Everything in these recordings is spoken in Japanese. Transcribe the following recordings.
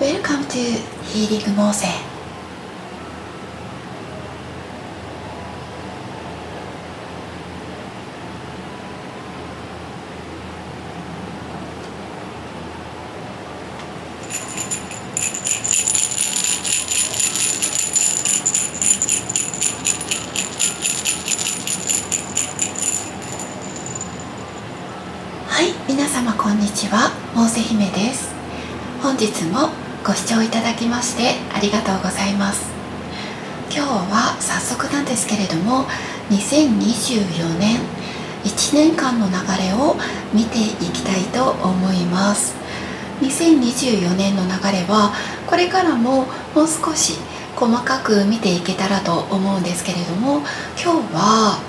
Welcome to Healing モーセ。はい、皆様こんにちは、モーセ姫です。本日もご視聴いただきましてありがとうございます。今日は早速なんですけれども、2024年1年間の流れを見ていきたいと思います。2024年の流れはこれからももう少し細かく見ていけたらと思うんですけれども、今日は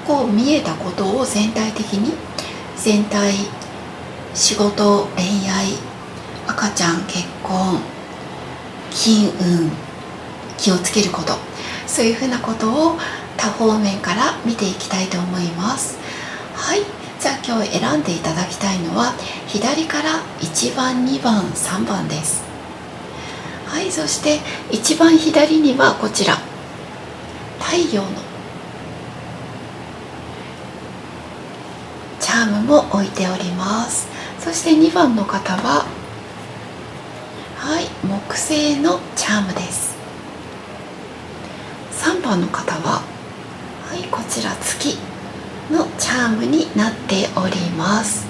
こう見えたことを全体的に仕事、恋愛、赤ちゃん、結婚、金運、気をつけること、そういうふうなことを多方面から見ていきたいと思います。はい、じゃあ今日選んでいただきたいのは左から1番、2番、3番です。はい、そして一番左にはこちら太陽のチャームも置いております。そして2番の方は木星のチャームです。3番の方はこちら月のチャームになっております。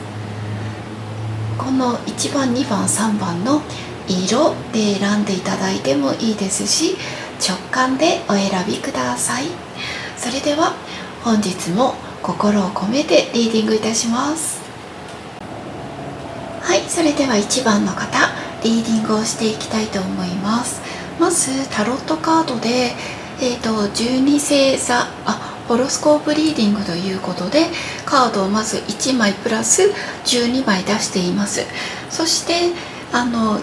この1番、2番、3番の色で選んでいただいてもいいですし、直感でお選びください。それでは本日も心を込めてリーディングいたします。はい、それでは1番の方、リーディングをしていきたいと思います。まずタロットカードで、12星座ホロスコープリーディングということで、カードをまず1枚プラス12枚出しています。そして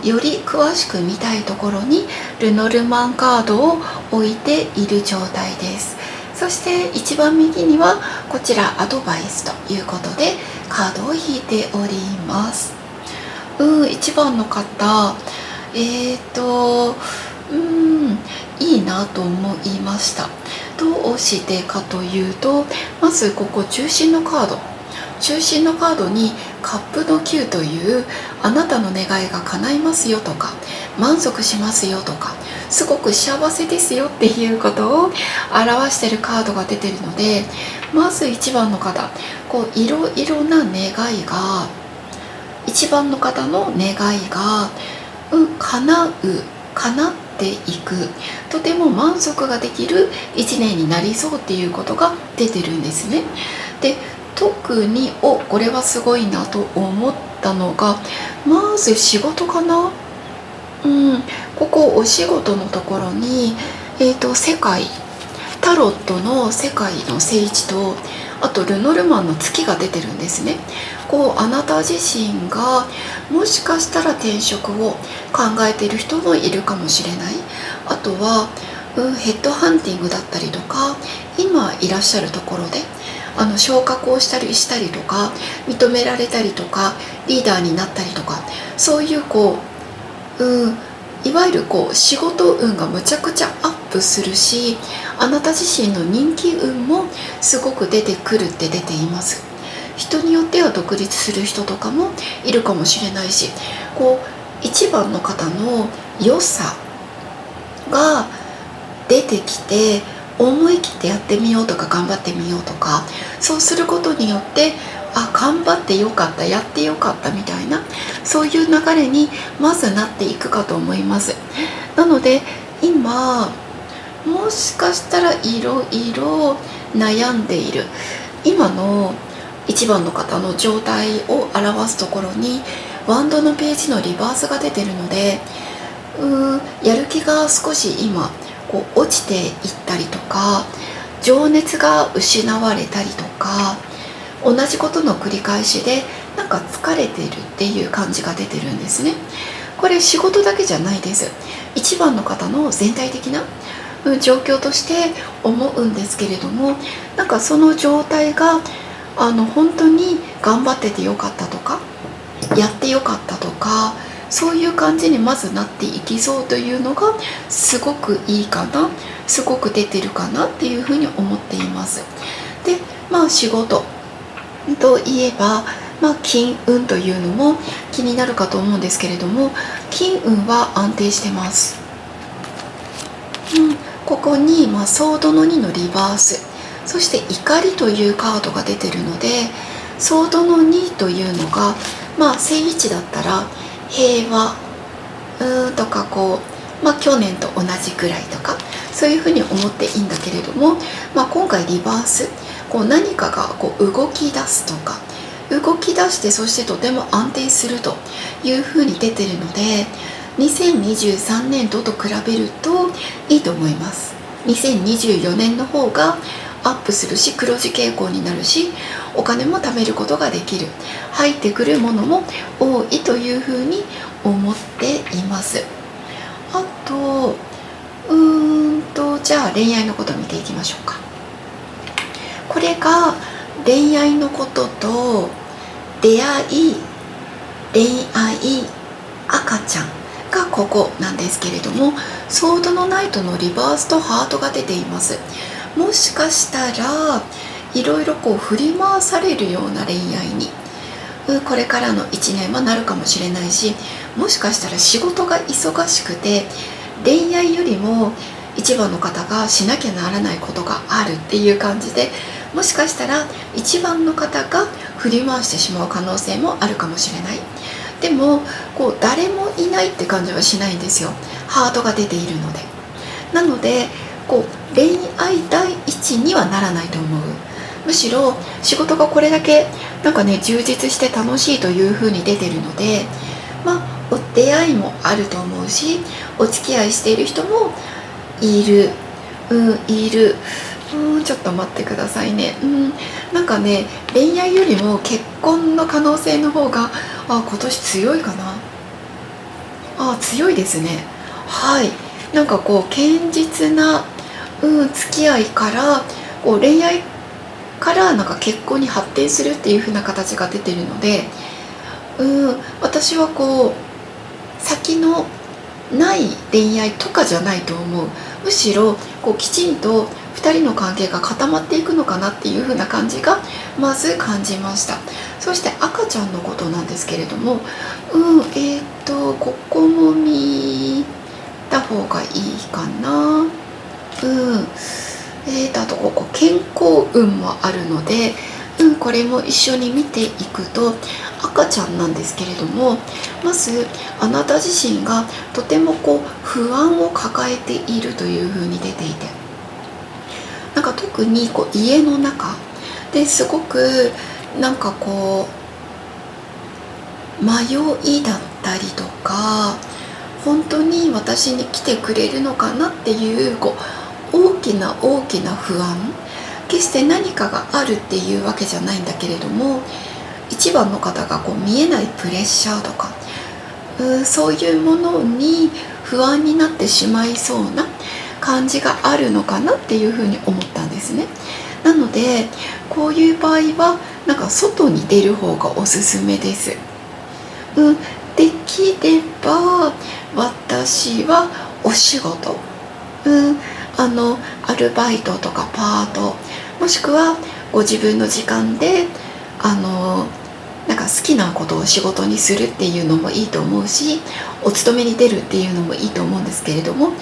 より詳しく見たいところにルノルマンカードを置いている状態です。そして一番右にはこちらアドバイスということでカードを引いております。1番の方、いいなと思いました。どうしてかというと、まずここ中心のカードにカップの9というあなたの願いが叶いますよとか、満足しますよとか、すごく幸せですよっていうことを表しているカードが出ているので、まず1番の方、いろいろな願いが、1番の方の願いが、叶っていく、とても満足ができる1年になりそうっていうことが出てるんですね。で、特にこれはすごいなと思ったのが、まず仕事かな。ここお仕事のところに、世界タロットの世界の聖地と、あとルノルマンの月が出てるんですね。あなた自身がもしかしたら転職を考えている人もいるかもしれない。あとは、ヘッドハンティングだったりとか、今いらっしゃるところで昇格をしたりとか、認められたりとか、リーダーになったりとか、そういういわゆる仕事運がむちゃくちゃアップするし、あなた自身の人気運もすごく出てくるって出ています。人によっては独立する人とかもいるかもしれないし、1番の方の良さが出てきて、思い切ってやってみようとか頑張ってみようとか、そうすることによって頑張ってよかった、やってよかったみたいな、そういう流れにまずなっていくかと思います。なので今もしかしたらいろいろ悩んでいる今の1番の方の状態を表すところにワンドのページのリバースが出てるので、やる気が少し今落ちていったりとか、情熱が失われたりとか、同じことの繰り返しでなんか疲れているっていう感じが出てるんですね。これ仕事だけじゃないです。1番の方の全体的な状況として思うんですけれども、なんかその状態が本当に頑張っててよかったとか、やってよかったとか、そういう感じにまずなっていきそうというのがすごくいいかな、すごく出てるかなっていうふうに思っています。で、仕事といえば、金運というのも気になるかと思うんですけれども、金運は安定してます。ここに、ソードの2のリバース、そして怒りというカードが出てるので、ソードの2というのが、正位置だったら平和とか去年と同じくらいとか、そういうふうに思っていいんだけれども、今回リバース、何かが動き出すとか、動き出して、そしてとても安定するというふうに出てるので、2023年度と比べるといいと思います。2024年の方がアップするし、黒字傾向になるし、お金も貯めることができる、入ってくるものも多いというふうに思っています。あとじゃあ恋愛のことを見ていきましょうか。これが恋愛のことと出会い、恋愛、赤ちゃんがここなんですけれども、ソードのナイトのリバースとハートが出ています。もしかしたらいろいろ振り回されるような恋愛にこれからの1年はなるかもしれないし、もしかしたら仕事が忙しくて恋愛よりも一番の方がしなきゃならないことがあるっていう感じで、もしかしたら一番の方が振り回してしまう可能性もあるかもしれない。でも誰もいないって感じはしないんですよ、ハートが出ているので。なので恋愛第一にはならないと思う。むしろ仕事がこれだけ充実して楽しいという風に出てるので、お出会いもあると思うし、お付き合いしている人もいる。ちょっと待ってくださいね。恋愛よりも結婚の可能性の方が今年強いかな。強いですね。はい。堅実な、付き合いから恋愛から結婚に発展するっていう風な形が出てるので、私は先のない恋愛とかじゃないと思う。むしろきちんと2人の関係が固まっていくのかなっていう風な感じがまず感じました。そして赤ちゃんのことなんですけれども、ここも見た方がいいかな。あとここ健康運もあるので、これも一緒に見ていくと赤ちゃんなんですけれども、まずあなた自身がとても不安を抱えているという風に出ていて、特に家の中ですごく迷いだったりとか、本当に私に来てくれるのかなっていう大きな不安、決して何かがあるっていうわけじゃないんだけれども、一番の方が見えないプレッシャーとか、そういうものに不安になってしまいそうな感じがあるのかなっていうふうに思ったんですね。なのでこういう場合は外に出る方がおすすめです。できれば私はお仕事、アルバイトとかパート、もしくはご自分の時間で好きなことを仕事にするっていうのもいいと思うし、お勤めに出るっていうのもいいと思うんですけれども、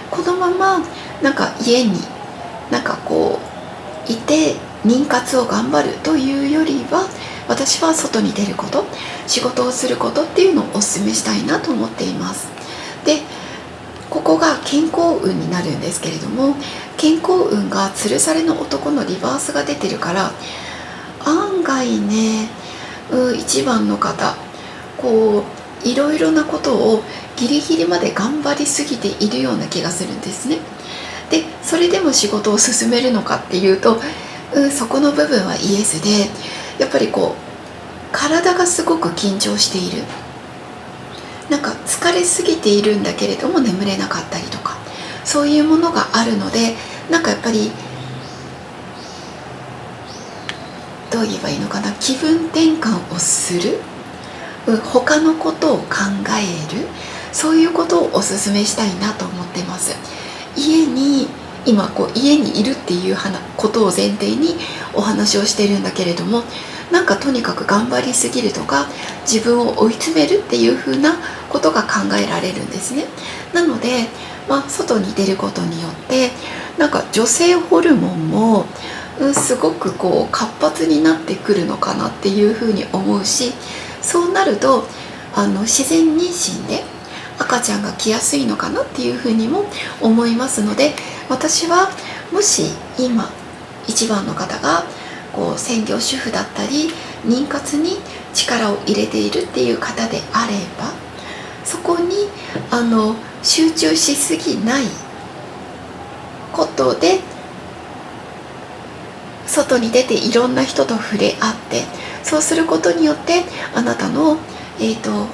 このまま家にいて妊活を頑張るというよりは、私は外に出ること、仕事をすることっていうのをお勧めしたいなと思っています。でここが健康運になるんですけれども、健康運が吊るされの男のリバースが出てるから、案外ね、一番の方いろいろなことをギリギリまで頑張りすぎているような気がするんですね。でそれでも仕事を進めるのかっていうと、そこの部分はイエスで、やっぱり体がすごく緊張している、疲れすぎているんだけれども眠れなかったりとか、そういうものがあるので、やっぱりどう言えばいいのかな、気分転換をする、他のことを考える、そういうことをお勧めしたいなと思ってます。今家にいるっていうことを前提にお話をしてるんだけれども、なんかとにかく頑張りすぎるとか自分を追い詰めるっていう風なことが考えられるんですね。なので、外に出ることによってなんか女性ホルモンもすごく活発になってくるのかなっていう風に思うし、そうなると自然妊娠で赤ちゃんが来やすいのかなっていう風にも思いますので、私はもし今一番の方が専業主婦だったり妊活に力を入れているっていう方であれば、そこに集中しすぎないことで外に出ていろんな人と触れ合って、そうすることによってあなたの、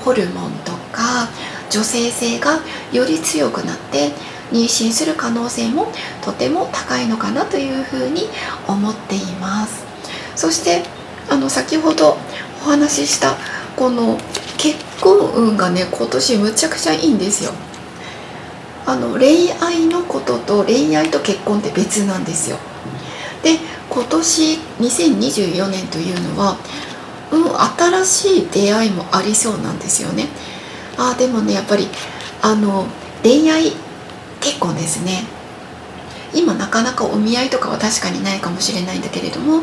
ホルモンとか女性性がより強くなって妊娠する可能性もとても高いのかなというふうに思っています。そして先ほどお話ししたこの結婚運がね、今年むちゃくちゃいいんですよ。恋愛のことと恋愛と結婚って別なんですよ。で、今年2024年というのは、新しい出会いもありそうなんですよね。でもね、やっぱり恋愛結婚ですね。今なかなかお見合いとかは確かにないかもしれないんだけれども、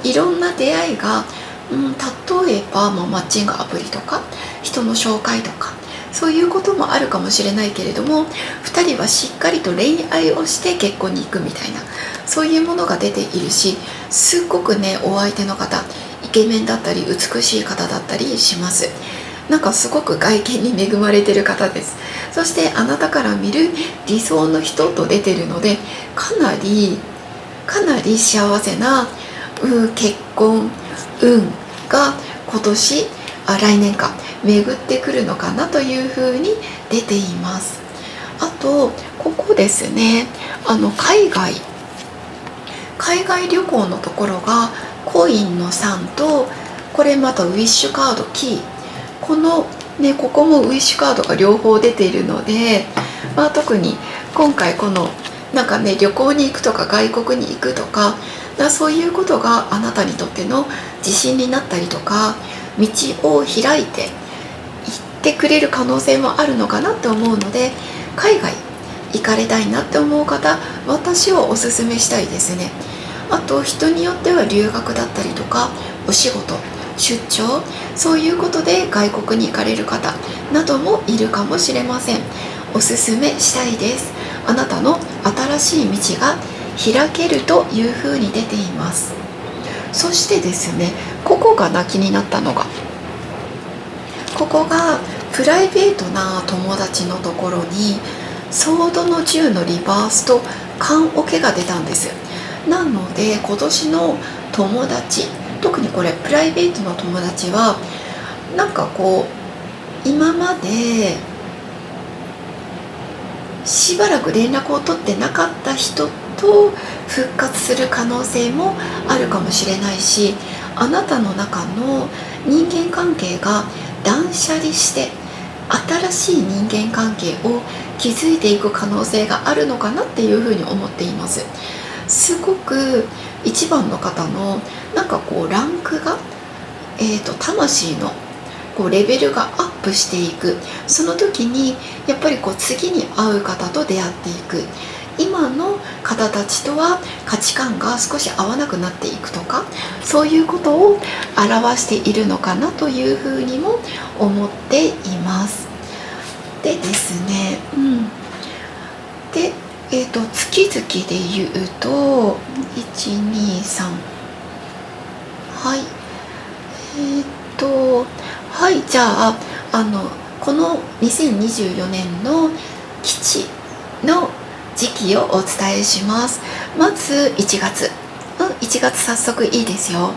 いろんな出会いが、例えば、マッチングアプリとか人の紹介とかそういうこともあるかもしれないけれども、2人はしっかりと恋愛をして結婚に行くみたいな、そういうものが出ているし、すっごくね、お相手の方イケメンだったり美しい方だったりします。なんかすごく外見に恵まれてる方です。そしてあなたから見る理想の人と出てるので、かなり幸せな、結婚運が来年か巡ってくるのかなというふうに出ています。あとここですね、海外旅行のところがコインの3と、これまたウィッシュカードキー、ここもウィッシュカードが両方出ているので、特に今回旅行に行くとか外国に行くとか、そういうことがあなたにとっての自信になったりとか、道を開いていってくれる可能性もあるのかなって思うので、海外行かれたいなって思う方、私はおすすめしたいですね。あと人によっては留学だったりとかお仕事、出張、そういうことで外国に行かれる方などもいるかもしれません。おすすめしたいです。あなたの新しい道が開けるというふうに出ています。そしてですね、ここが気になったのが、ここがプライベートな友達のところにソードの10のリバースと棺桶が出たんです。なので今年の友達、特にこれプライベートの友達は今までしばらく連絡を取ってなかった人と復活する可能性もあるかもしれないし、あなたの中の人間関係が断捨離して新しい人間関係を築いていく可能性があるのかなっていうふうに思っています。すごく一番の方のランクが、魂のレベルがアップしていく、その時にやっぱり次に会う方と出会っていく、今の方たちとは価値観が少し合わなくなっていくとか、そういうことを表しているのかなというふうにも思っています。でですね、で、月々で言うと123、じゃあこの2024年の基地の時期をお伝えします。まず1月、1月早速いいですよ。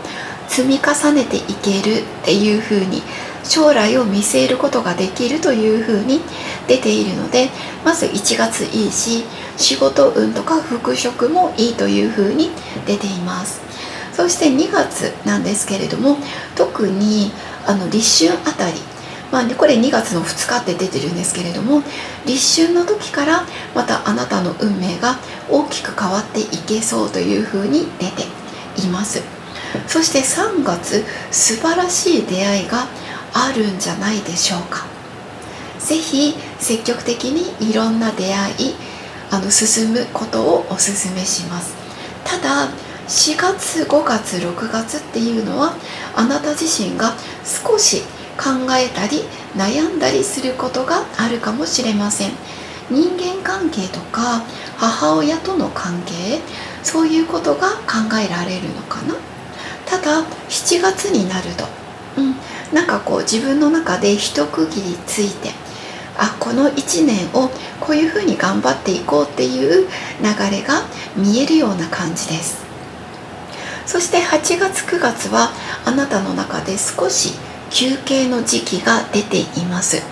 積み重ねていけるっていう風に、将来を見据えることができるという風に出ているので、まず1月いいし、仕事運とか復職もいいという風に出ています。そして2月なんですけれども、特に立春あたり、これ2月の2日って出てるんですけれども、立春の時からまたあなたの運命が大きく変わっていけそうというふうに出ています。そして3月、素晴らしい出会いがあるんじゃないでしょうか。ぜひ積極的にいろんな出会い進むことをお勧めします。ただ4月5月6月っていうのはあなた自身が少し考えたり悩んだりすることがあるかもしれません。人間関係とか母親との関係、そういうことが考えられるのかな。ただ7月になると、なんか自分の中で一区切りついて、この1年をこういうふうに頑張っていこうっていう流れが見えるような感じです。そして8月9月はあなたの中で少し休憩の時期が出ています。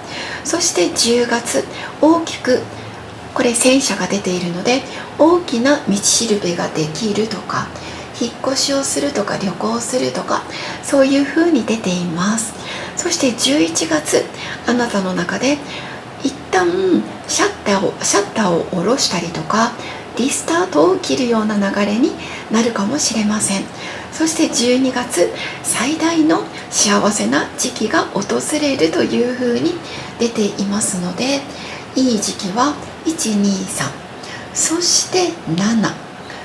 そして10月、大きくこれ戦車が出ているので、大きな道しるべができるとか、引っ越しをするとか旅行するとか、そういう風に出ています。そして11月、あなたの中で一旦シャッターを下ろしたりとか、リスタートを切るような流れになるかもしれません。そして12月、最大の幸せな時期が訪れるという風に出ていますので、いい時期は1、2、3、そして7、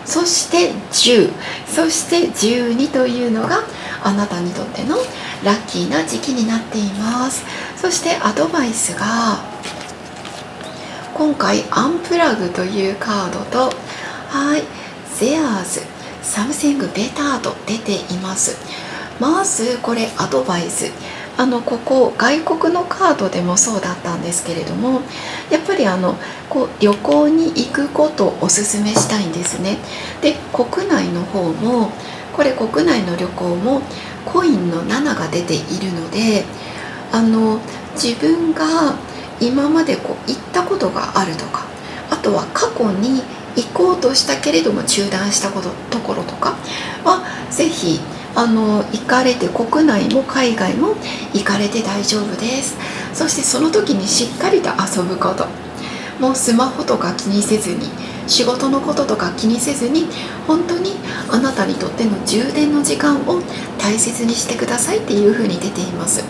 そして10、そして12というのがあなたにとってのラッキーな時期になっています。そしてアドバイスが、今回アンプラグというカードと、There's something better と出ています。まずこれアドバイス、ここ外国のカードでもそうだったんですけれども、やっぱり旅行に行くことをおすすめしたいんですね。で、国内の方もこれ国内の旅行もコインの7が出ているので、自分が今まで行ったことがあるとか、あとは過去に行こうとしたけれども中断したところとかはぜひ行かれて、国内も海外も行かれて大丈夫です。そしてその時にしっかりと遊ぶこと、もうスマホとか気にせずに、仕事のこととか気にせずに、本当にあなたにとっての充電の時間を大切にしてくださいっていうふうに出ています。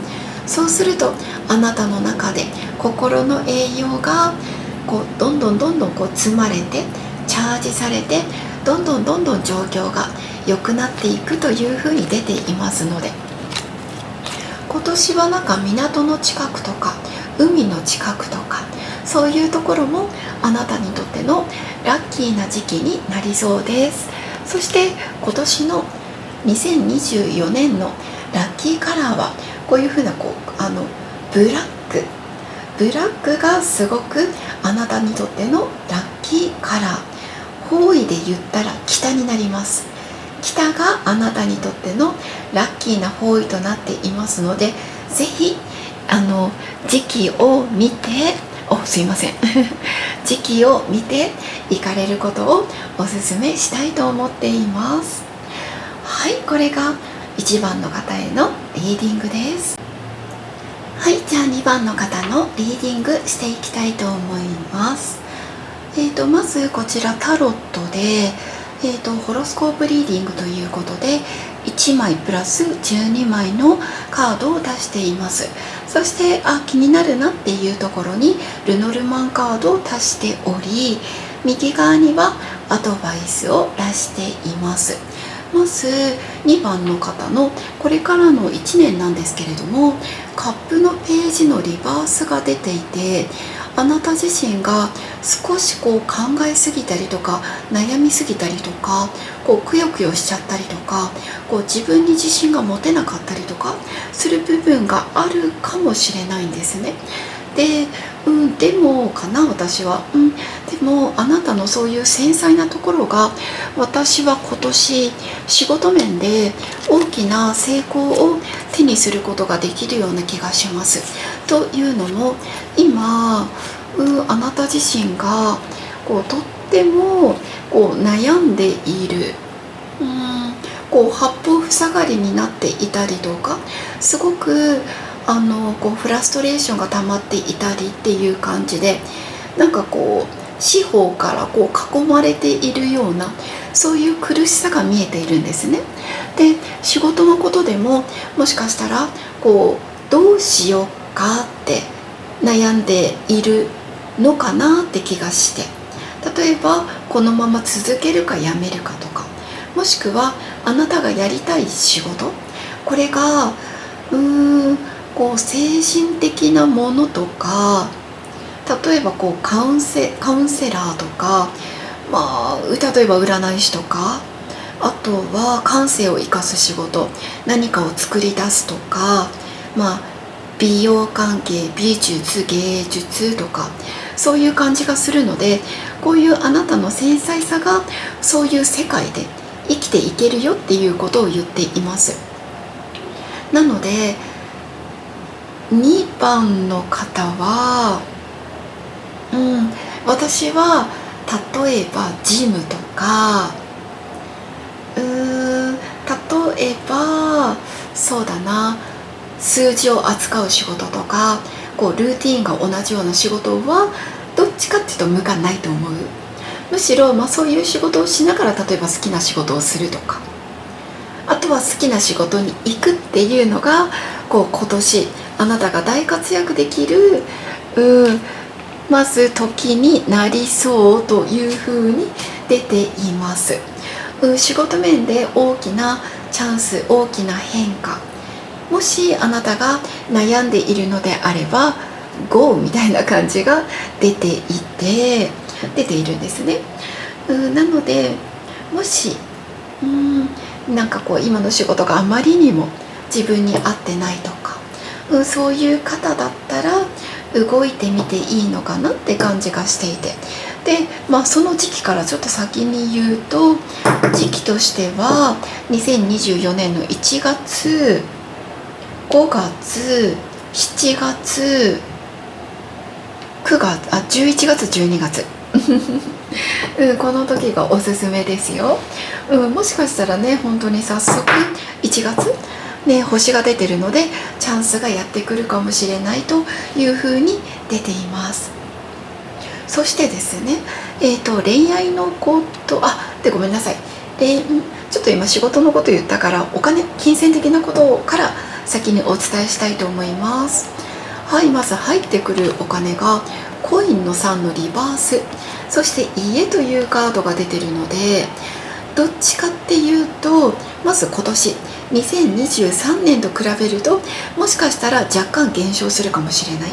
そうするとあなたの中で心の栄養がどんどん積まれてチャージされて、どんどん状況が良くなっていくというふうに出ていますので、今年はなんか港の近くとか海の近くとか、そういうところもあなたにとってのラッキーな時期になりそうです。そして今年の2024年のラッキーカラーはこういうふうなブラックがすごくあなたにとってのラッキーカラー。方位で言ったら北になります。北があなたにとってのラッキーな方位となっていますので、ぜひ時期を見てすいません時期を見て行かれることをお勧めしたいと思っています。はい、これが1番の方へのリーディングです。はい、じゃあ2番の方のリーディングしていきたいと思います。まずこちらタロットで、ホロスコープリーディングということで1枚プラス12枚のカードを出しています。そして気になるなっていうところにルノルマンカードを足しており、右側にはアドバイスを出しています。まず2番の方のこれからの1年なんですけれども、カップのページのリバースが出ていて、あなた自身が少し考えすぎたりとか悩みすぎたりとかくよくよしちゃったりとか自分に自信が持てなかったりとかする部分があるかもしれないんですね。で、でもかな、私は、でもあなたのそういう繊細なところが私は今年仕事面で大きな成功を手にすることができるような気がします。というのも今あなた自身がとっても悩んでいる、こう八方塞がりになっていたりとか、すごくこうフラストレーションが溜まっていたりっていう感じで、なんかこう四方からこう囲まれているような、そういう苦しさが見えているんですね。で、仕事のことでももしかしたらこうどうしようかって悩んでいるのかなって気がして、例えばこのまま続けるかやめるかとか、もしくはあなたがやりたい仕事、これがこう精神的なものとか、例えばこうカウンセラーとか、例えば占い師とか、あとは感性を生かす仕事、何かを作り出すとか、美容関係、美術、芸術とか、そういう感じがするので、こういうあなたの繊細さがそういう世界で生きていけるよっていうことを言っています。なので2番の方は、私は例えばジムとか、例えばそうだな、数字を扱う仕事とか、こうルーティーンが同じような仕事はどっちかっていうと向かないと思う。むしろ、そういう仕事をしながら、例えば好きな仕事をするとか、あとは好きな仕事に行くっていうのが、こう今年あなたが大活躍できるまず時になりそうというふうに出ています。仕事面で大きなチャンス、大きな変化、もしあなたが悩んでいるのであれば GO みたいな感じが出ているんですね。なので、もしなんかこう今の仕事があまりにも自分に合ってないとか、そういう方だったら動いてみていいのかなって感じがしていて、で、その時期からちょっと先に言うと、時期としては2024年の1月、5月、7月、9月、11月、12月この時がおすすめですよ。もしかしたらね、本当に早速1月ね、星が出てるのでチャンスがやってくるかもしれないというふうに出ています。そしてですね、恋愛のことでごめんなさい、ちょっと今仕事のこと言ったから、お金、金銭的なことから先にお伝えしたいと思います。はい、まず入ってくるお金がコインの3のリバース、そして家というカードが出てるので、どっちかっていうと、まず今年2023年と比べるともしかしたら若干減少するかもしれない。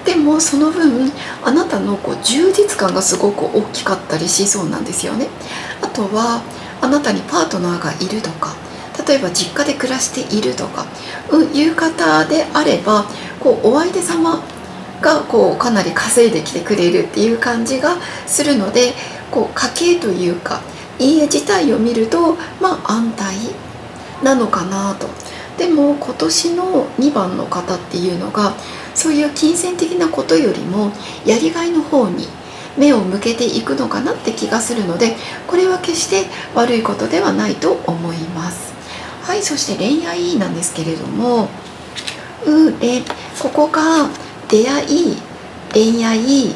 でもその分あなたのこう充実感がすごく大きかったりしそうなんですよね。あとはあなたにパートナーがいるとか、例えば実家で暮らしているとかいう方であれば、こうお相手様がこうかなり稼いできてくれるっていう感じがするので、こう家計というか家自体を見ると安泰なのかなと。でも今年の2番の方っていうのが、そういう金銭的なことよりもやりがいの方に目を向けていくのかなって気がするので、これは決して悪いことではないと思います。はい、そして恋愛なんですけれども、ここが出会い、恋愛、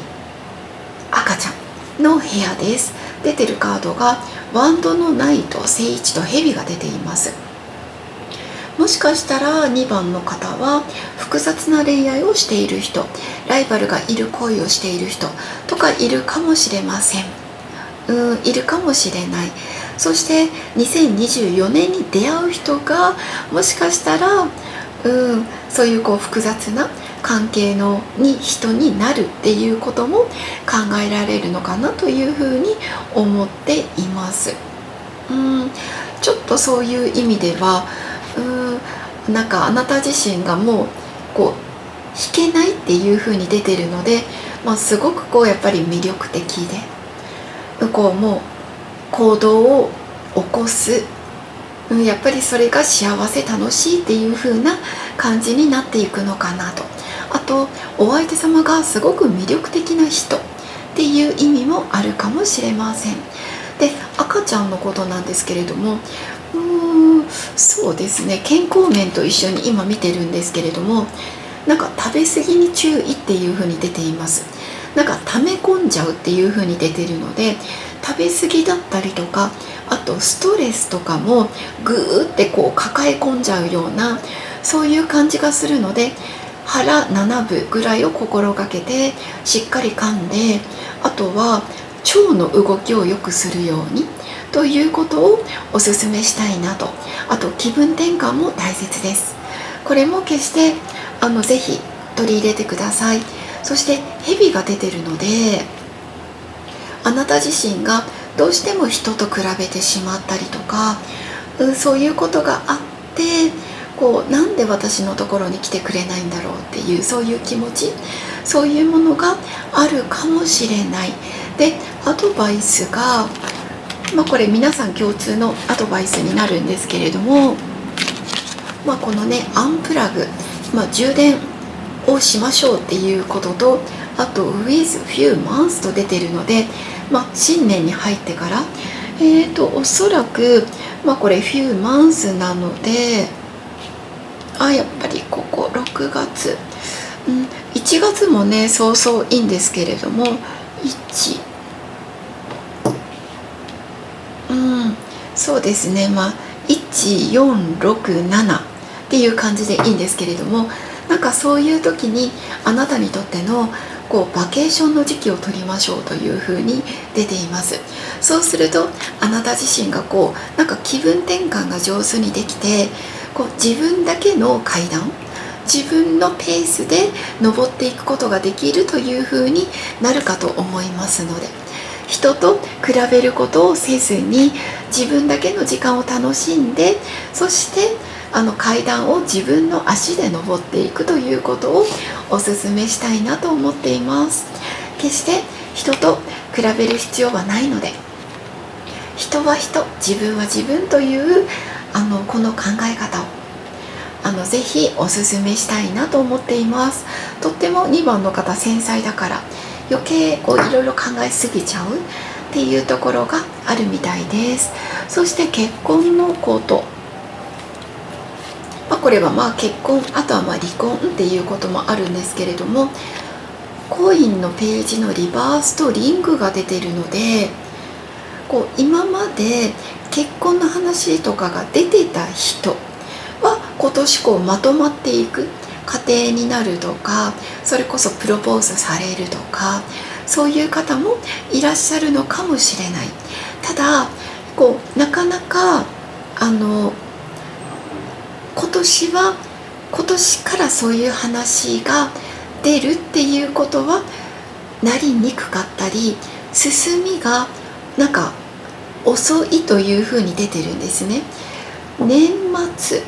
赤ちゃんの部屋です。出てるカードがワンドのナイト、聖一と蛇が出ています。もしかしたら2番の方は複雑な恋愛をしている人、ライバルがいる恋をしている人とかいるかもしれません。いるかもしれない。そして2024年に出会う人がもしかしたらそういう複雑な関係の人になるっていうことも考えられるのかなというふうに思っています。ちょっとそういう意味ではなんかあなた自身がもう引けないっていう風に出てるので、すごくやっぱり魅力的でもう行動を起こす、やっぱりそれが幸せ楽しいっていう風な感じになっていくのかなと。あとお相手様がすごく魅力的な人っていう意味もあるかもしれません。で、赤ちゃんのことなんですけれども、うーん、そうですね、健康面と一緒に今見てるんですけれども、なんか食べ過ぎに注意っていう風に出ています。なんか溜め込んじゃうっていう風に出てるので、食べ過ぎだったりとか、あとストレスとかもぐーってこう抱え込んじゃうような、そういう感じがするので、腹7分ぐらいを心がけてしっかり噛んで、あとは腸の動きを良くするようにということをおすすめしたいなと。あと気分転換も大切です。これも決してぜひ取り入れてください。そして蛇が出てるので、あなた自身がどうしても人と比べてしまったりとか、そういうことがあって、こうなんで私のところに来てくれないんだろうっていう、そういう気持ち、そういうものがあるかもしれない。で、アドバイスが、これ皆さん共通のアドバイスになるんですけれども、このねアンプラグ、充電をしましょうっていうことと、あと with few months と出てるので、新年に入ってから、おそらく、これ few months なので、やっぱりここ6月、1月もねそうそういいんですけれども、そうですね、1467っていう感じでいいんですけれども、なんかそういう時にあなたにとってのバケーションの時期を取りましょうというふうに出ています。そうするとあなた自身がなんか気分転換が上手にできて、自分だけの階段、自分のペースで登っていくことができるというふうになるかと思いますので、人と比べることをせずに自分だけの時間を楽しんで、そして階段を自分の足で登っていくということをお勧めしたいなと思っています。決して人と比べる必要はないので、人は人、自分は自分というこの考え方をぜひお勧めしたいなと思っています。とっても2番の方繊細だから余計いろいろ考えすぎちゃうっていうところがあるみたいです。そして結婚のこと、これは結婚、あとは離婚っていうこともあるんですけれども、コインのページのリバースとリングが出てるので、今まで結婚の話とかが出てた人は今年まとまっていく、家庭になるとか、それこそプロポーズされるとか、そういう方もいらっしゃるのかもしれない。ただなかなか今年からそういう話が出るっていうことはなりにくかったり、進みがなんか遅いというふうに出てるんですね。年末、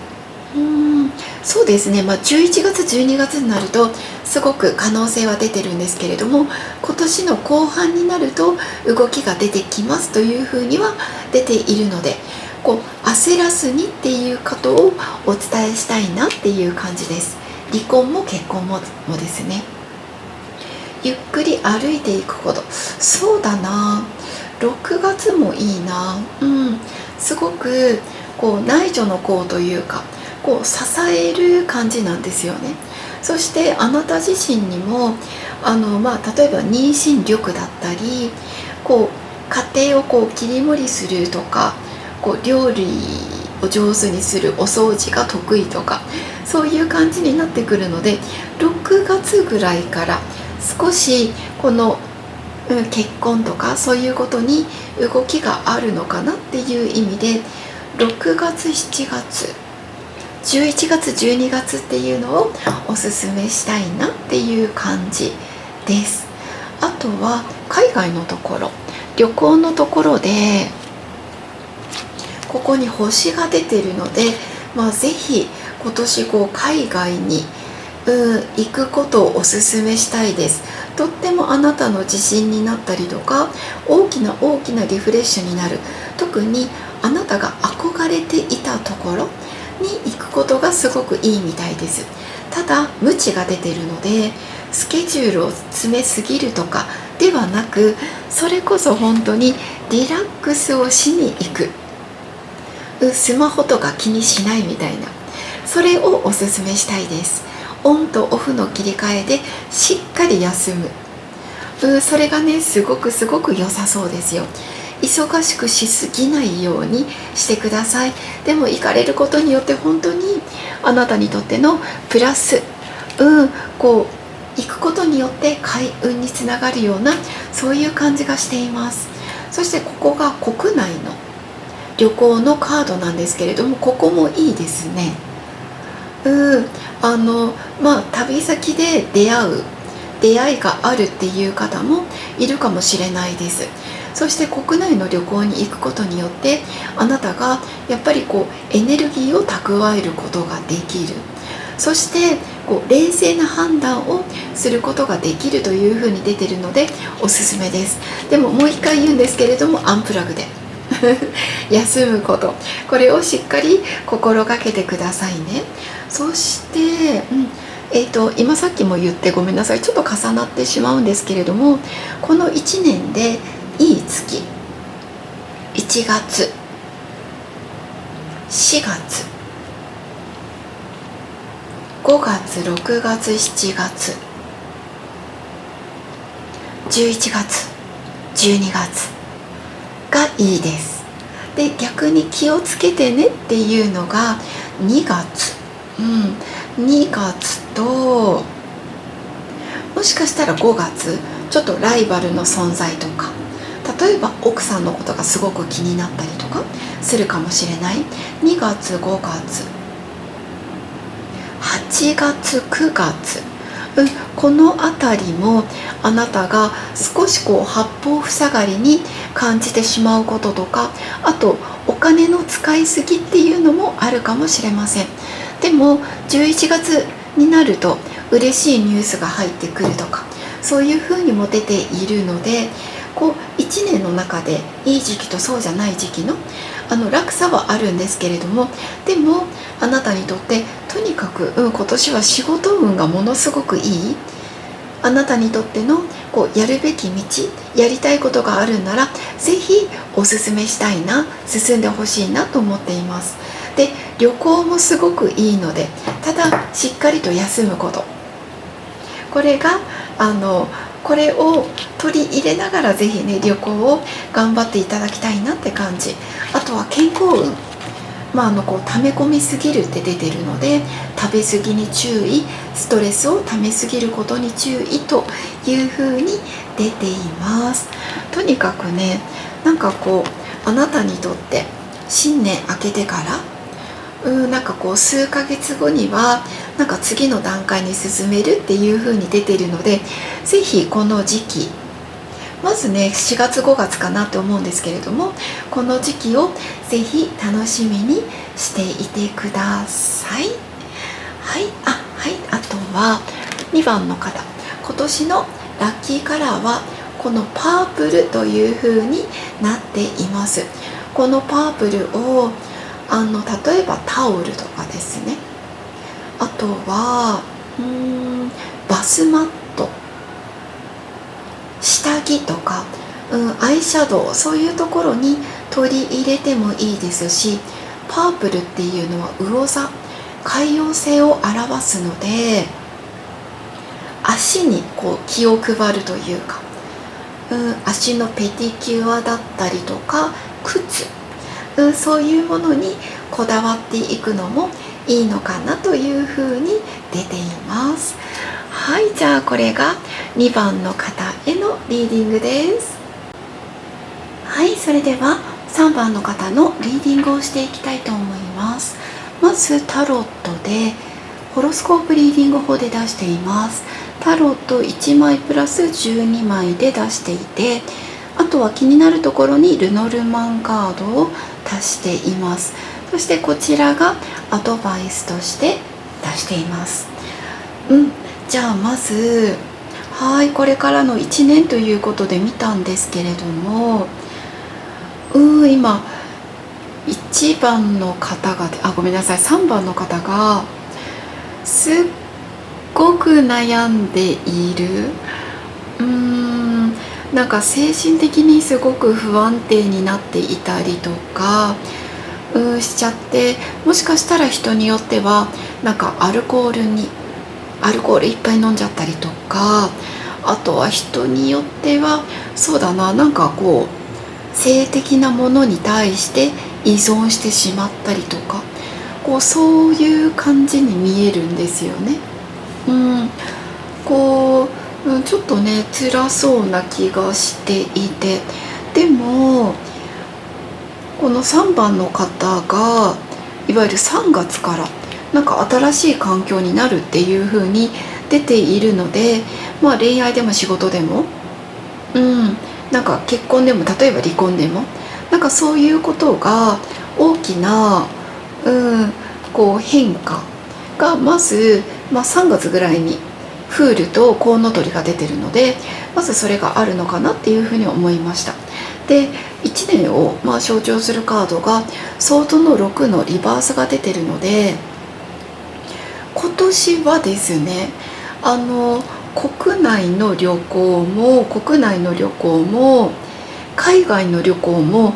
そうですね、11月12月になるとすごく可能性は出てるんですけれども、今年の後半になると動きが出てきますというふうには出ているので、焦らずにっていうことをお伝えしたいなっていう感じです。離婚も結婚もですね。ゆっくり歩いていくこと、そうだな、6月もいいな、すごく内助の功というか支える感じなんですよね。そしてあなた自身にも例えば妊娠力だったり、家庭を切り盛りするとか、料理を上手にする、お掃除が得意とか、そういう感じになってくるので、6月ぐらいから少し結婚とかそういうことに動きがあるのかなっていう意味で、6月7月11月12月っていうのをおすすめしたいなっていう感じです。あとは海外のところ、旅行のところでここに星が出てるので、ぜひ今年海外に行くことをおすすめしたいです。とってもあなたの自信になったりとか、大きなリフレッシュになる。特にあなたが憧れていたところに行くことがすごくいいみたいです。ただ無知が出てるので、スケジュールを詰めすぎるとかではなく、それこそ本当にリラックスをしに行く、スマホとか気にしないみたいな、それをおすすめしたいです。オンとオフの切り替えでしっかり休む、それがねすごく良さそうですよ。忙しくしすぎないようにしてください。でも行かれることによって本当にあなたにとってのプラス、こう行くことによって開運につながるような、そういう感じがしています。そしてここが国内の旅行のカードなんですけれども、ここもいいですね。旅先で出会いがあるっていう方もいるかもしれないです。そして国内の旅行に行くことによって、あなたがやっぱりエネルギーを蓄えることができる。そして冷静な判断をすることができるというふうに出てるのでおすすめです。でももう一回言うんですけれども、アンプラグで休むこと、これをしっかり心がけてくださいね。そして、今さっきも言ってごめんなさい、ちょっと重なってしまうんですけれども、この1年でいい月、1月、4月、5月、6月、7月、11月、12月がいいです。で、逆に気をつけてねっていうのが2月、2月と、もしかしたら5月、ちょっとライバルの存在とか、例えば奥さんのことがすごく気になったりとかするかもしれない。2月、5月、8月、9月、この辺りもあなたが少し八方塞がりに感じてしまうこととか、あとお金の使いすぎっていうのもあるかもしれません。でも11月になると嬉しいニュースが入ってくるとか、そういうふうにも出ているので、1年の中でいい時期とそうじゃない時期の落差はあるんですけれども、でもあなたにとってとにかく、今年は仕事運がものすごくいい。あなたにとってのやるべき道、やりたいことがあるならぜひおすすめしたいな、進んでほしいなと思っています。で、旅行もすごくいいので、ただしっかりと休むこと、これがこれを取り入れながらぜひね、旅行を頑張っていただきたいなって感じ。あとは健康運、溜め込みすぎるって出てるので、食べ過ぎに注意、ストレスを溜めすぎることに注意というふうに出ています。とにかくね、あなたにとって新年明けてから数ヶ月後には次の段階に進めるっていう風に出てるので、ぜひこの時期、まずね4月5月かなって思うんですけれども、この時期をぜひ楽しみにしていてください。あとは2番の方、今年のラッキーカラーはこのパープルという風になっています。このパープルを例えばタオルとかですね、あとはバスマット、下着とか、アイシャドウ、そういうところに取り入れてもいいですし、パープルっていうのは魚座、海洋性を表すので、足に気を配るというか、足のペティキュアだったりとか靴、そういうものにこだわっていくのもいいのかなというふうに出ています。じゃあこれが2番の方へのリーディングです。それでは3番の方のリーディングをしていきたいと思います。まずタロットでホロスコープリーディング法で出しています。タロット1枚プラス12枚で出していて、あとは気になるところにルノルマンカードを足しています。そしてこちらがアドバイスとして出しています。じゃあまずこれからの1年ということで見たんですけれども、今1番の方がごめんなさい、3番の方がすっごく悩んでいる、精神的にすごく不安定になっていたりとか、しちゃって、もしかしたら人によってはなんかアルコールいっぱい飲んじゃったりとか、あとは人によってはそうだな、なんかこう性的なものに対して依存してしまったりとか、こうそういう感じに見えるんですよね。こう、ちょっとね辛そうな気がしていて、でもこの3番の方がいわゆる3月からなんか新しい環境になるっていう風に出ているので、恋愛でも仕事でも、なんか結婚でも、例えば離婚でも、なんかそういうことが大きな、こう変化がまず、3月ぐらいにフールとコウノトリが出てるので、まずそれがあるのかなっていうふうに思いました。で、1年を象徴するカードがソードの6のリバースが出てるので、今年はですね、国内の旅行も海外の旅行も、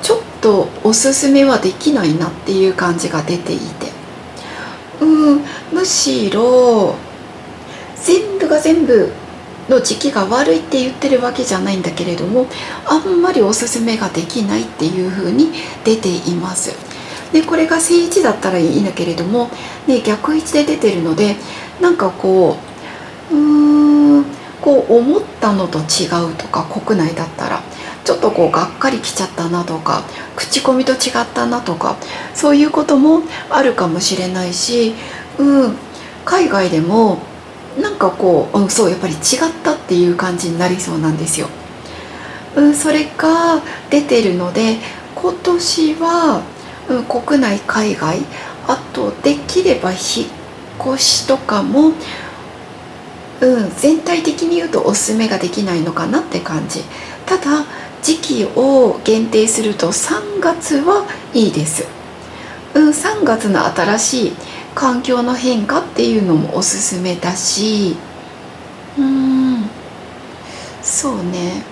ちょっとおすすめはできないなっていう感じが出ていて、むしろ全部が全部の時期が悪いって言ってるわけじゃないんだけれども、あんまりおすすめができないっていう風に出ています。で、これが正位置だったらいいんだけれども、逆位置で出てるので、なんかこう思ったのと違うとか、国内だったらちょっとこうがっかりきちゃったなとか、口コミと違ったなとか、そういうこともあるかもしれないし、海外でもなんかこう、そうやっぱり違ったっていう感じになりそうなんですよ。それが出てるので、今年は、国内海外、あとできれば引っ越しとかも、全体的に言うとおすすめができないのかなって感じ。ただ時期を限定すると3月はいいです。3月の新しい環境の変化っていうのもおすすめだし、そうね、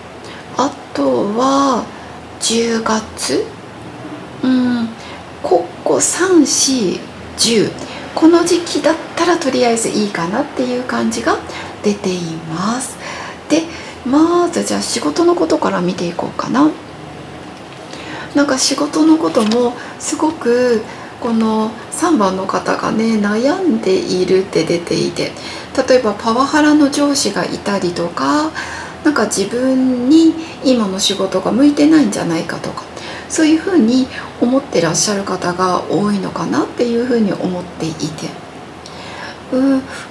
あとは10月、ここ3、4、10、この時期だったらとりあえずいいかなっていう感じが出ています。で、まずじゃあ仕事のことから見ていこうかな。なんか仕事のこともすごくこの3番の方がね悩んでいるって出ていて、例えばパワハラの上司がいたりとか、なんか自分に今の仕事が向いてないんじゃないかとか、そういうふうに思ってらっしゃる方が多いのかなっていうふうに思っていて、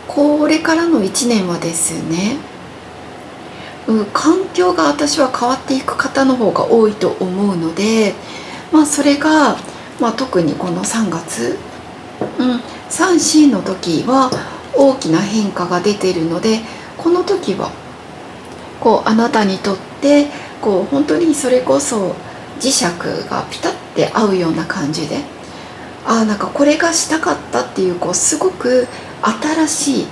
これからの1年はですね、環境が私は変わっていく方の方が多いと思うので、それが、特にこの3月、3、4の時は大きな変化が出ているので、この時はこうあなたにとってこう本当にそれこそ磁石がピタッて合うような感じで、なんかこれがしたかったっていう、こうすごく新しい、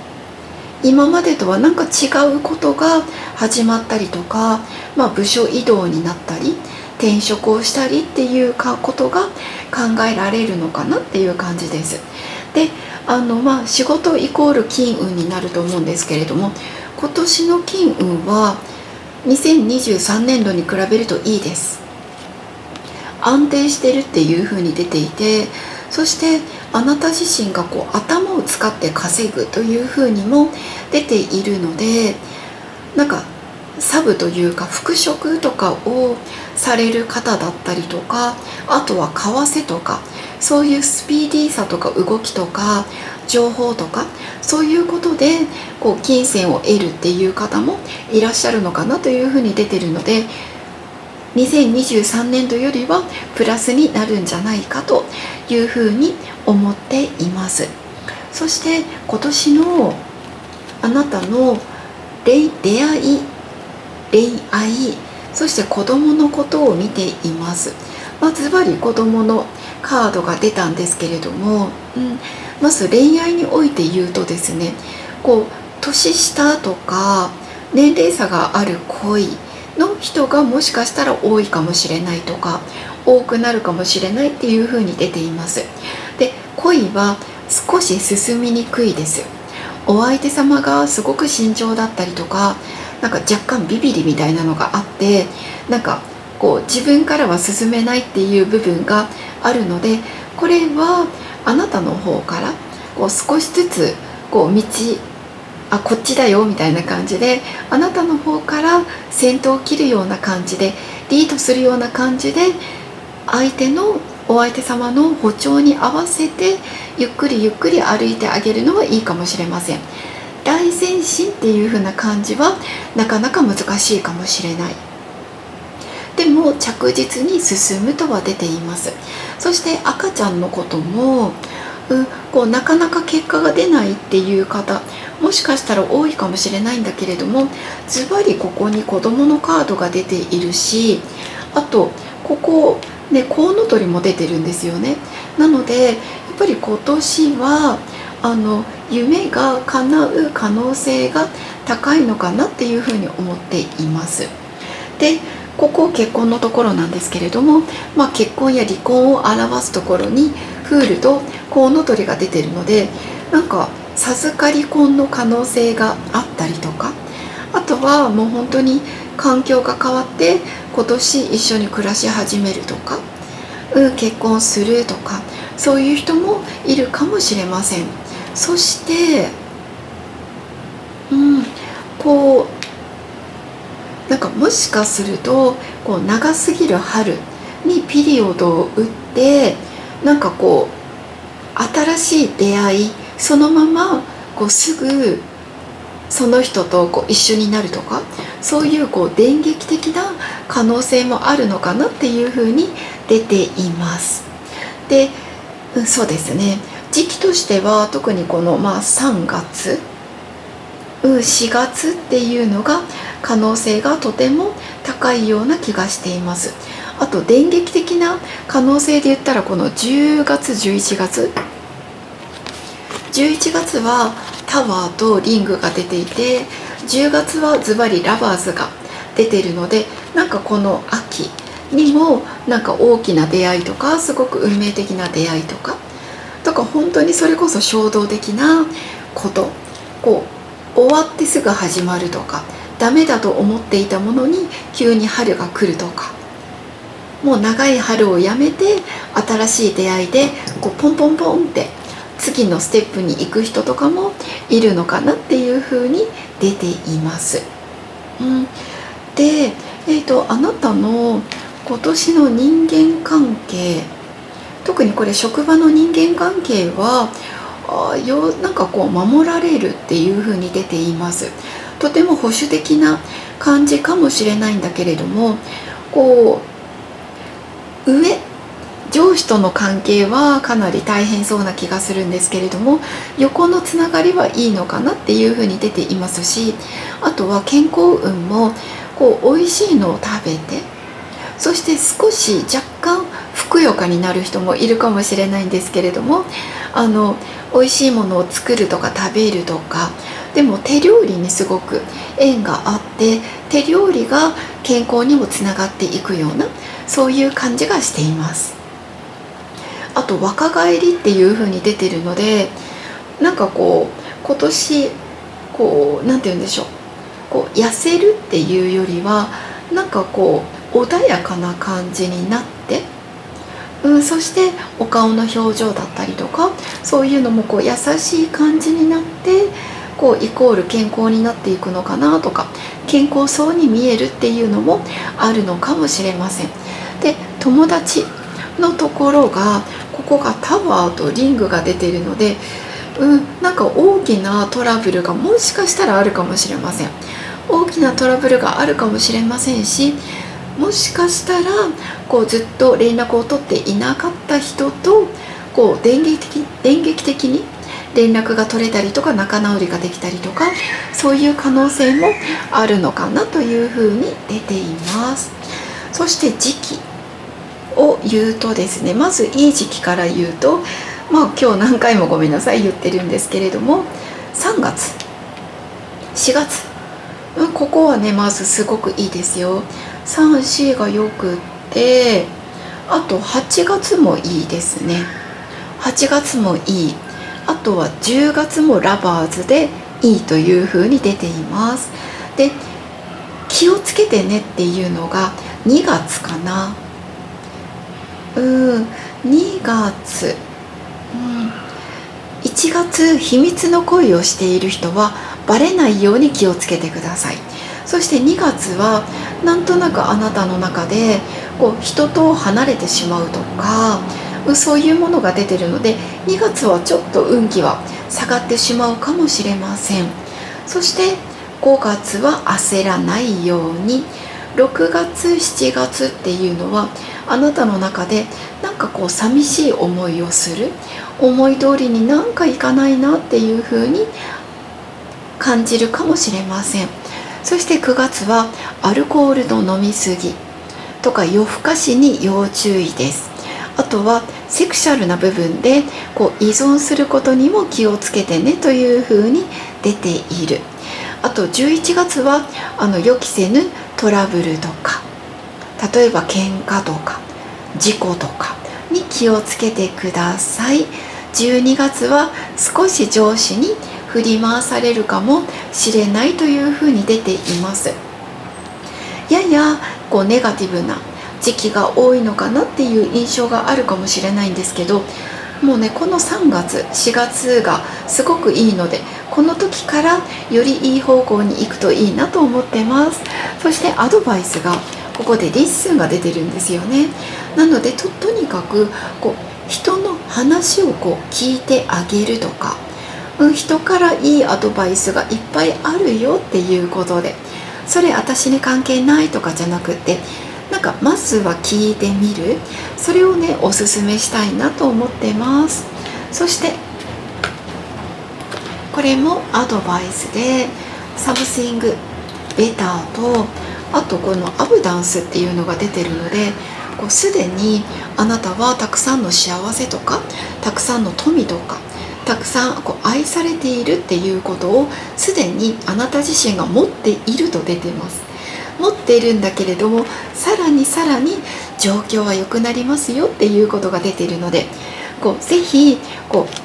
今までとはなんか違うことが始まったりとか、部署移動になったり転職をしたりっていうことが考えられるのかなっていう感じです。で、仕事イコール金運になると思うんですけれども、今年の金運は2023年度に比べるといいです。安定してるっていう風に出ていて、そしてあなた自身がこう頭を使って稼ぐという風にも出ているので、なんかサブというか復職とかをされる方だったりとか、あとは為替とか、そういうスピーディーさとか動きとか情報とか、そういうことでこう金銭を得るっていう方もいらっしゃるのかなというふうに出てるので、2023年度よりはプラスになるんじゃないかというふうに思っています。そして今年のあなたの出会い、恋愛、そして子供のことを見ています。ズバリ子供のカードが出たんですけれども、まず恋愛において言うとですね、こう年下とか年齢差がある恋の人がもしかしたら多いかもしれないとか、多くなるかもしれないっていうふうに出ています。で、恋は少し進みにくいです。お相手様がすごく慎重だったりとか、なんか若干ビビリみたいなのがあって、なんかこう自分からは進めないっていう部分があるので、これはあなたの方からこう少しずつこうこっちだよみたいな感じで、あなたの方から先頭を切るような感じで、リードするような感じで、お相手様の歩調に合わせてゆっくりゆっくり歩いてあげるのはいいかもしれません。大前進っていう風な感じはなかなか難しいかもしれない。でも着実に進むとは出ています。そして赤ちゃんのことも、こうなかなか結果が出ないっていう方、もしかしたら多いかもしれないんだけれども、ズバリここに子供のカードが出ているし、あとここね、コウノトリも出てるんですよね。なのでやっぱり今年は夢が叶う可能性が高いのかなっていうふうに思っています。で、ここ結婚のところなんですけれども、結婚や離婚を表すところにフールとコウノトリが出てるので、なんか授かり婚の可能性があったりとか、あとはもう本当に環境が変わって今年一緒に暮らし始めるとか、結婚するとか、そういう人もいるかもしれません。そして、こうなんかもしかするとこう長すぎる春にピリオドを打って、なんかこう新しい出会い、そのまますぐその人と一緒になるとか、そういう電撃的な可能性もあるのかなっていうふうに出ています。で、そうですね、時期としては特にこの3月、4月っていうのが可能性がとても高いような気がしています。あと電撃的な可能性で言ったら、この10月11月はタワーとリングが出ていて、10月はズバリラバーズが出てるので、なんかこの秋にもなんか大きな出会いとか、すごく運命的な出会いとか本当にそれこそ衝動的なこと、終わってすぐ始まるとか、ダメだと思っていたものに急に春が来るとか、もう長い春をやめて新しい出会いでポンポンポンって次のステップに行く人とかもいるのかなっていう風に出ています。で、あなたの今年の人間関係、特にこれ職場の人間関係はなんか守られるっていう風に出ています。とても保守的な感じかもしれないんだけれども、上司との関係はかなり大変そうな気がするんですけれども、横のつながりはいいのかなっていうふうに出ていますし、あとは健康運も美味しいのを食べて、そして少し若干ふくよかになる人もいるかもしれないんですけれども、美味しいものを作るとか食べるとか、でも手料理にすごく縁があって、手料理が健康にもつながっていくような、そういう感じがしています。あと若返りっていう風に出てるので、なんか今年なんて言うんでしょう、痩せるっていうよりはなんか穏やかな感じになって、そしてお顔の表情だったりとか、そういうのも優しい感じになって、イコール健康になっていくのかなとか、健康そうに見えるっていうのもあるのかもしれません。で、友達のところが、ここがタワーとリングが出ているので、なんか大きなトラブルがもしかしたらあるかもしれません。大きなトラブルがあるかもしれませんし、もしかしたらずっと連絡を取っていなかった人と電撃的に連絡が取れたりとか、仲直りができたりとか、そういう可能性もあるのかなというふうに出ています。そして時期を言うとですね、まずいい時期から言うと、今日何回もごめんなさい言ってるんですけれども、3月4月、ここはねまずすごくいいですよ。3、4がよくって、あと8月もいいですね。8月もいい。あとは10月もラバーズでいいというふうに出ています。で、気をつけてねっていうのが2月かな。2月、1月秘密の恋をしている人はバレないように気をつけてください。そして2月はなんとなくあなたの中で人と離れてしまうとか、そういうものが出てるので、2月はちょっと運気は下がってしまうかもしれません。そして5月は焦らないように。6月7月っていうのはあなたの中でなんか寂しい思いをする、思い通りになんかいかないなっていう風に感じるかもしれません。そして9月はアルコールの飲みすぎとか夜更かしに要注意です。あとはセクシャルな部分で依存することにも気をつけてねという風に出ている。あと11月は予期せぬトラブルとか、例えば喧嘩とか事故とかに気をつけてください。12月は少し上司に振り回されるかもしれないというふうに出ています。ややネガティブな時期が多いのかなっていう印象があるかもしれないんですけど、もうね、この3月4月がすごくいいので、この時からよりいい方向に行くといいなと思ってます。そしてアドバイスがここでリッスンが出てるんですよね。なのでとにかく人の話を聞いてあげるとか、人からいいアドバイスがいっぱいあるよっていうことで、それ私に関係ないとかじゃなくて、なんかまずは聞いてみる、それをねおすすめしたいなと思ってます。そしてこれもアドバイスでサムシングベターと、あとこのアブダンスっていうのが出てるので、すでにあなたはたくさんの幸せとかたくさんの富とかたくさん愛されているっていうことをすでにあなた自身が持っていると出てます。持っているんだけれども、さらに状況は良くなりますよっていうことが出ているので、ぜひ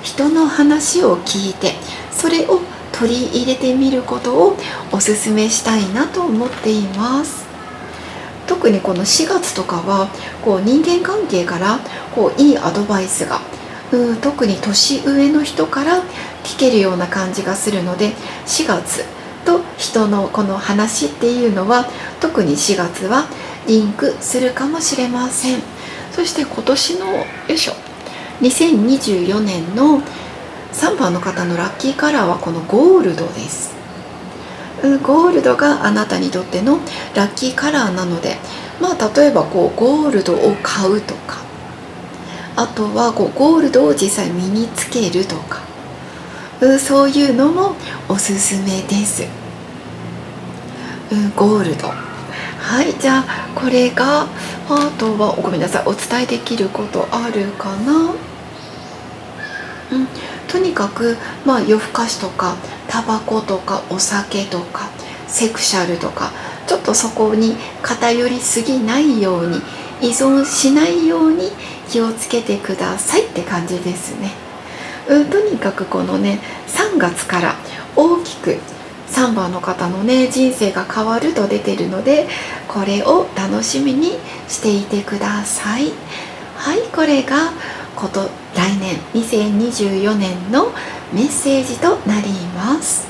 人の話を聞いてそれを取り入れてみることをおすすめしたいなと思っています。特にこの4月とかは人間関係からいいアドバイスが特に年上の人から聞けるような感じがするので、4月と人のこの話っていうのは特に4月はリンクするかもしれません。そして今年の2024年の3番の方のラッキーカラーはこのゴールドです。ゴールドがあなたにとってのラッキーカラーなので、例えばゴールドを買うとか、あとはゴールドを実際身につけるとか、そういうのもおすすめです。ゴールド。はい、じゃあこれがあとはごめんなさい、お伝えできることあるかな。とにかく夜更かしとかタバコとかお酒とかセクシャルとか、ちょっとそこに偏りすぎないように、依存しないように気をつけてくださいって感じですね。とにかくこのね3月から大きく3番の方のね人生が変わると出てるので、これを楽しみにしていてください。はい、これが来年2024年のメッセージとなります。